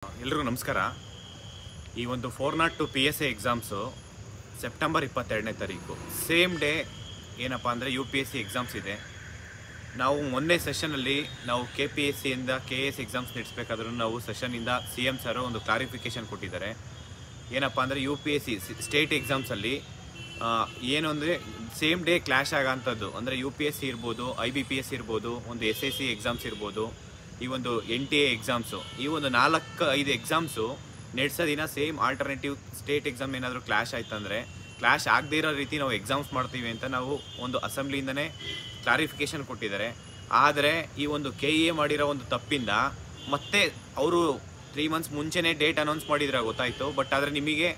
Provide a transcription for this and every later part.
ಎಲ್ರಿಗೂ ನಮಸ್ಕಾರ. ಈ ಒಂದು 402 PSI ಎಕ್ಸಾಮ್ಸು ಸೆಪ್ಟೆಂಬರ್ 22ನೇ ತಾರೀಕು ಸೇಮ್ ಡೇ ಏನಪ್ಪ ಅಂದರೆ UPSC ಎಕ್ಸಾಮ್ಸ್ ಇದೆ. ನಾವು ಮೊನ್ನೆ ಸೆಷನಲ್ಲಿ ನಾವು KPSCಯಿಂದ KS ಎಕ್ಸಾಮ್ಸ್ ನಡೆಸಬೇಕಾದ್ರೂ ನಾವು ಸೆಷನಿಂದ CM ಸರ್ ಒಂದು ಕ್ಲಾರಿಫಿಕೇಷನ್ ಕೊಟ್ಟಿದ್ದಾರೆ. ಏನಪ್ಪ ಅಂದರೆ UPSC ಸ್ಟೇಟ್ ಎಕ್ಸಾಮ್ಸಲ್ಲಿ ಏನು ಅಂದರೆ ಸೇಮ್ ಡೇ ಕ್ಲ್ಯಾಶ್ ಆಗೋಂಥದ್ದು ಅಂದರೆ UPSC ಇರ್ಬೋದು, IBPS ಇರ್ಬೋದು, ಒಂದು SSC ಎಕ್ಸಾಮ್ಸ್ ಇರ್ಬೋದು, ಈ ಒಂದು NTA ಎಕ್ಸಾಮ್ಸು, ಈ ಒಂದು 4-5 ಎಕ್ಸಾಮ್ಸು ನಡೆಸೋ ದಿನ ಸೇಮ್ ಆಲ್ಟರ್ನೇಟಿವ್ ಸ್ಟೇಟ್ ಎಕ್ಸಾಮ್ ಏನಾದರೂ ಕ್ಲ್ಯಾಶ್ ಆಯ್ತಂದರೆ ಕ್ಲ್ಯಾಶ್ ಆಗದೇ ಇರೋ ರೀತಿ ನಾವು ಎಕ್ಸಾಮ್ಸ್ ಮಾಡ್ತೀವಿ ಅಂತ ನಾವು ಒಂದು ಅಸೆಂಬ್ಲಿಯಿಂದನೇ ಕ್ಲಾರಿಫಿಕೇಷನ್ ಕೊಟ್ಟಿದ್ದಾರೆ. ಆದರೆ ಈ ಒಂದು KEA ಮಾಡಿರೋ ಒಂದು ತಪ್ಪಿಂದ ಮತ್ತೆ ಅವರು 3 ಮಂತ್ಸ್ ಮುಂಚೆನೇ ಡೇಟ್ ಅನೌನ್ಸ್ ಮಾಡಿದ್ರೆ ಗೊತ್ತಾಯಿತು. ಬಟ್ ಆದರೆ ನಿಮಗೆ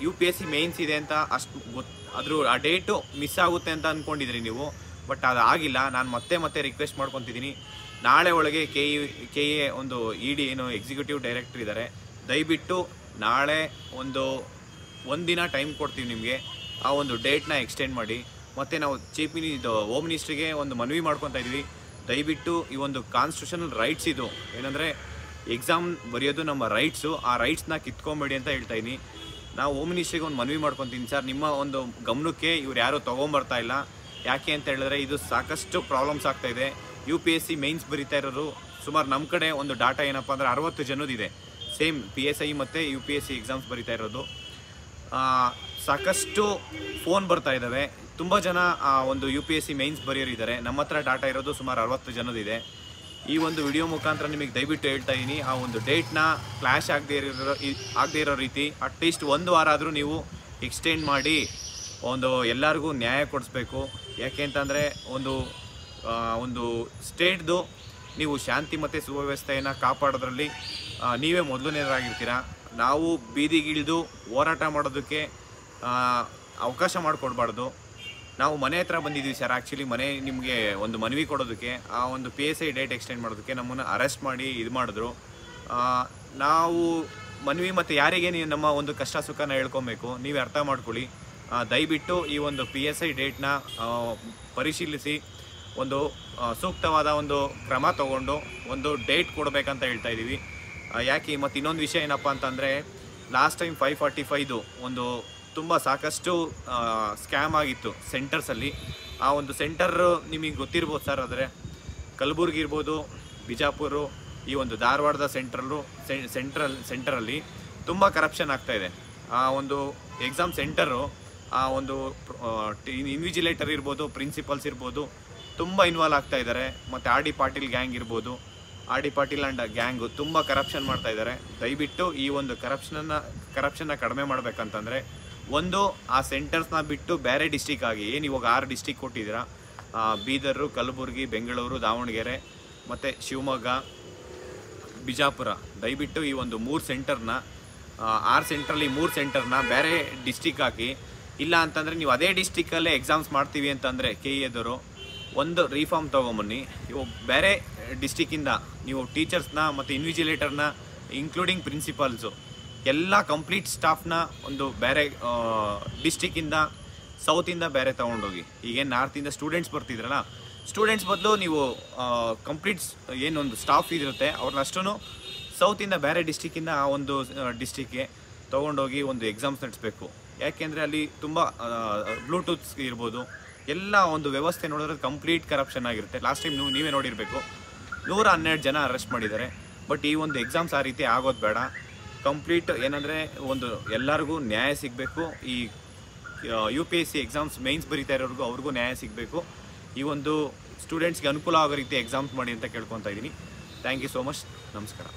UPSC ಮೇನ್ಸ್ ಇದೆ ಅಂತ ಅಷ್ಟು ಆ ಡೇಟು ಮಿಸ್ ಆಗುತ್ತೆ ಅಂತ ಅಂದ್ಕೊಂಡಿದ್ರಿ ನೀವು. ಬಟ್ ಅದು ಆಗಿಲ್ಲ. ನಾನು ಮತ್ತೆ ರಿಕ್ವೆಸ್ಟ್ ಮಾಡ್ಕೊತಿದ್ದೀನಿ, ನಾಳೆ ಒಳಗೆ KEA ಒಂದು ED ಏನು ಎಕ್ಸಿಕ್ಯೂಟಿವ್ ಡೈರೆಕ್ಟರ್ ಇದ್ದಾರೆ, ದಯವಿಟ್ಟು ನಾಳೆ ಒಂದಿನ ಟೈಮ್ ಕೊಡ್ತೀವಿ ನಿಮಗೆ, ಆ ಒಂದು ಡೇಟ್ನ ಎಕ್ಸ್ಟೆಂಡ್ ಮಾಡಿ. ಮತ್ತು ನಾವು ಹೋಮ್ ಮಿನಿಸ್ಟ್ರಿಗೆ ಒಂದು ಮನವಿ ಮಾಡ್ಕೊತಾ ಇದ್ವಿ, ದಯವಿಟ್ಟು ಈ ಒಂದು ಕಾನ್ಸ್ಟಿಟ್ಯೂಷನಲ್ ರೈಟ್ಸ್ ಇದು ಏನಂದರೆ ಎಕ್ಸಾಮ್ ಬರೆಯೋದು ನಮ್ಮ ರೈಟ್ಸು, ಆ ರೈಟ್ಸ್ನ ಕಿತ್ಕೊಂಬೇಡಿ ಅಂತ ಹೇಳ್ತಾ ಇದ್ದೀನಿ. ನಾವು ಹೋಮ್ ಮಿನಿಸ್ಟ್ರಿಗೆ ಒಂದು ಮನವಿ ಮಾಡ್ಕೊತೀನಿ, ಸರ್ ನಿಮ್ಮ ಒಂದು ಗಮನಕ್ಕೆ ಇವ್ರು ಯಾರೂ ತೊಗೊಂಬರ್ತಾ ಇಲ್ಲ. ಯಾಕೆ ಅಂತ ಹೇಳಿದ್ರೆ ಇದು ಸಾಕಷ್ಟು ಪ್ರಾಬ್ಲಮ್ಸ್ ಆಗ್ತಾಯಿದೆ. UPSC ಮೇನ್ಸ್ ಬರೀತಾ ಇರೋರು ಸುಮಾರು ನಮ್ಮ ಕಡೆ ಒಂದು ಡಾಟಾ ಏನಪ್ಪ ಅಂದರೆ 60 ಜನದಿದೆ ಸೇಮ್ PSI ಮತ್ತು UPSC ಎಕ್ಸಾಮ್ಸ್ ಬರೀತಾ ಇರೋದು. ಸಾಕಷ್ಟು ಫೋನ್ ಬರ್ತಾ ಇದ್ದಾವೆ, ತುಂಬ ಜನ ಒಂದು UPSC ಮೇನ್ಸ್ ಬರೆಯೋರಿದ್ದಾರೆ. ನಮ್ಮ ಹತ್ರ ಡಾಟಾ ಇರೋದು ಸುಮಾರು 60 ಜನದಿದೆ. ಈ ಒಂದು ವಿಡಿಯೋ ಮುಖಾಂತರ ನಿಮಗೆ ದಯವಿಟ್ಟು ಹೇಳ್ತಾ ಇದ್ದೀನಿ, ಆ ಒಂದು ಡೇಟ್ನ ಕ್ಲ್ಯಾಶ್ ಆಗದೇ ಇರೋ ರೀತಿ ಅಟ್ಲೀಸ್ಟ್ 1 ವಾರ ಆದರೂ ನೀವು ಎಕ್ಸ್ಟೆಂಡ್ ಮಾಡಿ ಎಲ್ಲರಿಗೂ ನ್ಯಾಯ ಕೊಡಿಸ್ಬೇಕು. ಯಾಕೆ ಅಂತಂದರೆ ಒಂದು ಸ್ಟೇಟ್ದು ನೀವು ಶಾಂತಿ ಮತ್ತು ಸುವ್ಯವಸ್ಥೆಯನ್ನು ಕಾಪಾಡೋದ್ರಲ್ಲಿ ನೀವೇ ಮೊದಲನೇದಾಗಿರ್ತೀರ. ನಾವು ಬೀದಿಗಿಳಿದು ಹೋರಾಟ ಮಾಡೋದಕ್ಕೆ ಅವಕಾಶ ಮಾಡಿಕೊಡ್ಬಾರ್ದು. ನಾವು ಮನೆ ಹತ್ರ ಬಂದಿದ್ದೀವಿ ಸರ್, ಆ್ಯಕ್ಚುಲಿ ನಿಮಗೆ ಒಂದು ಮನವಿ ಕೊಡೋದಕ್ಕೆ, ಆ ಒಂದು PSI ಡೇಟ್ ಎಕ್ಸ್ಟೆಂಡ್ ಮಾಡೋದಕ್ಕೆ ನಮ್ಮನ್ನು ಅರೆಸ್ಟ್ ಮಾಡಿ ಇದು ಮಾಡಿದ್ರು. ನಾವು ಮನವಿ ಮತ್ತು ಯಾರಿಗೆ ನೀವು ನಮ್ಮ ಒಂದು ಕಷ್ಟ ಸುಖನ ಹೇಳ್ಕೊಬೇಕು, ನೀವೇ ಅರ್ಥ ಮಾಡ್ಕೊಳ್ಳಿ. ದಯವಿಟ್ಟು ಈ ಒಂದು PSI ಡೇಟ್ನ ಪರಿಶೀಲಿಸಿ ಒಂದು ಸೂಕ್ತವಾದ ಒಂದು ಕ್ರಮ ತಗೊಂಡು ಒಂದು ಡೇಟ್ ಕೊಡಬೇಕಂತ ಹೇಳ್ತಾ ಇದ್ದೀವಿ. ಯಾಕೆ ಮತ್ತು ಇನ್ನೊಂದು ವಿಷಯ ಏನಪ್ಪ ಅಂತಂದರೆ ಲಾಸ್ಟ್ ಟೈಮ್ 545 ಒಂದು ತುಂಬ ಸಾಕಷ್ಟು ಸ್ಕ್ಯಾಮ್ ಆಗಿತ್ತು ಸೆಂಟರ್ಸಲ್ಲಿ. ಆ ಒಂದು ಸೆಂಟರ್ ನಿಮಗೆ ಗೊತ್ತಿರ್ಬೋದು ಸರ್, ಆದರೆ ಕಲಬುರ್ಗಿ ಇರ್ಬೋದು, ಬಿಜಾಪುರ, ಈ ಒಂದು ಧಾರವಾಡದ ಸೆಂಟರಲ್ಲಿ ತುಂಬ ಕರಪ್ಷನ್ ಆಗ್ತಾಯಿದೆ. ಆ ಒಂದು ಎಕ್ಸಾಮ್ ಸೆಂಟರು ಆ ಒಂದು ಇನ್ವಿಜಿಲೇಟರ್ ಇರ್ಬೋದು, ಪ್ರಿನ್ಸಿಪಲ್ಸ್ ಇರ್ಬೋದು, ತುಂಬ ಇನ್ವಾಲ್ವ್ ಆಗ್ತಾ ಇದ್ದಾರೆ. ಮತ್ತು RD ಪಾಟೀಲ್ ಗ್ಯಾಂಗ್ ಇರ್ಬೋದು, RD ಪಾಟೀಲ್ ಆ್ಯಂಡ್ ಗ್ಯಾಂಗು ತುಂಬ ಕರಪ್ಷನ್ ಮಾಡ್ತಾ ಇದ್ದಾರೆ. ದಯವಿಟ್ಟು ಈ ಒಂದು ಕರಪ್ಷನ್ನ ಕಡಿಮೆ ಮಾಡಬೇಕಂತಂದರೆ ಆ ಸೆಂಟರ್ಸ್ನ ಬಿಟ್ಟು ಬೇರೆ ಡಿಸ್ಟಿಕ್ ಆಗಿ ಏನು ಇವಾಗ 6 ಡಿಸ್ಟಿಕ್ ಕೊಟ್ಟಿದ್ದೀರಾ, ಬೀದರು, ಕಲಬುರ್ಗಿ, ಬೆಂಗಳೂರು, ದಾವಣಗೆರೆ ಮತ್ತು ಶಿವಮೊಗ್ಗ, ಬಿಜಾಪುರ, ದಯವಿಟ್ಟು ಈ ಒಂದು 3 ಸೆಂಟರ್ನ 6 ಸೆಂಟ್ರಲ್ಲಿ 3 ಸೆಂಟರ್ನ ಬೇರೆ ಡಿಸ್ಟಿಕ್ ಹಾಕಿ. ಇಲ್ಲ ಅಂತಂದರೆ ನೀವು ಅದೇ ಡಿಸ್ಟಿಕ್ಕಲ್ಲೇ ಎಕ್ಸಾಮ್ಸ್ ಮಾಡ್ತೀವಿ ಅಂತಂದರೆ KEAದವರು ಒಂದು ರಿಫಾರ್ಮ್ ತೊಗೊಂಬನ್ನಿ. ಇವು ಬೇರೆ ಡಿಸ್ಟಿಕ್ಕಿಂದ ನೀವು ಟೀಚರ್ಸ್ನ ಮತ್ತು ಇನ್ವಿಜಿಲೇಟರ್ನ ಇನ್ಕ್ಲೂಡಿಂಗ್ ಪ್ರಿನ್ಸಿಪಲ್ಸು ಎಲ್ಲ ಕಂಪ್ಲೀಟ್ ಸ್ಟಾಫ್ನ ಒಂದು ಬೇರೆ ಡಿಸ್ಟಿಕ್ಕಿಂದ ಸೌತಿಂದ ಬೇರೆ ತೊಗೊಂಡೋಗಿ. ಈಗೇನು ನಾರ್ತಿಂದ ಸ್ಟೂಡೆಂಟ್ಸ್ ಬರ್ತಿದ್ರಲ್ಲ, ಸ್ಟೂಡೆಂಟ್ಸ್ ಬದಲು ನೀವು ಕಂಪ್ಲೀಟ್ ಏನೊಂದು ಸ್ಟಾಫ್ ಇದಿರುತ್ತೆ ಅವ್ರನ್ನಷ್ಟೂ ಸೌತಿಂದ ಬೇರೆ ಡಿಸ್ಟಿಕ್ಕಿಂದ ಆ ಒಂದು ಡಿಸ್ಟಿಕ್ಗೆ ತೊಗೊಂಡೋಗಿ ಒಂದು ಎಕ್ಸಾಮ್ಸ್ ನಡೆಸಬೇಕು. ಯಾಕೆಂದರೆ ಅಲ್ಲಿ ತುಂಬ ಬ್ಲೂಟೂತ್ಸ್ ಇರ್ಬೋದು, ಎಲ್ಲ ಒಂದು ವ್ಯವಸ್ಥೆ ನೋಡಿದ್ರೆ ಕಂಪ್ಲೀಟ್ ಕರಪ್ಷನ್ ಆಗಿರುತ್ತೆ. ಲಾಸ್ಟ್ ಟೈಮ್ ನೀವೇ ನೋಡಿರಬೇಕು, 112 ಜನ ಅರೆಸ್ಟ್ ಮಾಡಿದ್ದಾರೆ. ಬಟ್ ಈ ಒಂದು ಎಕ್ಸಾಮ್ಸ್ ಆ ರೀತಿ ಆಗೋದು ಬೇಡ. ಕಂಪ್ಲೀಟ್ ಏನಂದರೆ ಎಲ್ಲರಿಗೂ ನ್ಯಾಯ ಸಿಗಬೇಕು. ಈ UPSC ಎಕ್ಸಾಮ್ಸ್ ಮೇನ್ಸ್ ಬರೀತಾ ಇರೋರಿಗೂ ಅವ್ರಿಗೂ ನ್ಯಾಯ ಸಿಗಬೇಕು. ಈ ಒಂದು ಸ್ಟೂಡೆಂಟ್ಸ್ಗೆ ಅನುಕೂಲ ಆಗೋ ರೀತಿ ಎಕ್ಸಾಮ್ಸ್ ಮಾಡಿ ಅಂತ ಕೇಳ್ಕೊತಾ ಇದ್ದೀನಿ. Thank you so much. ನಮಸ್ಕಾರ.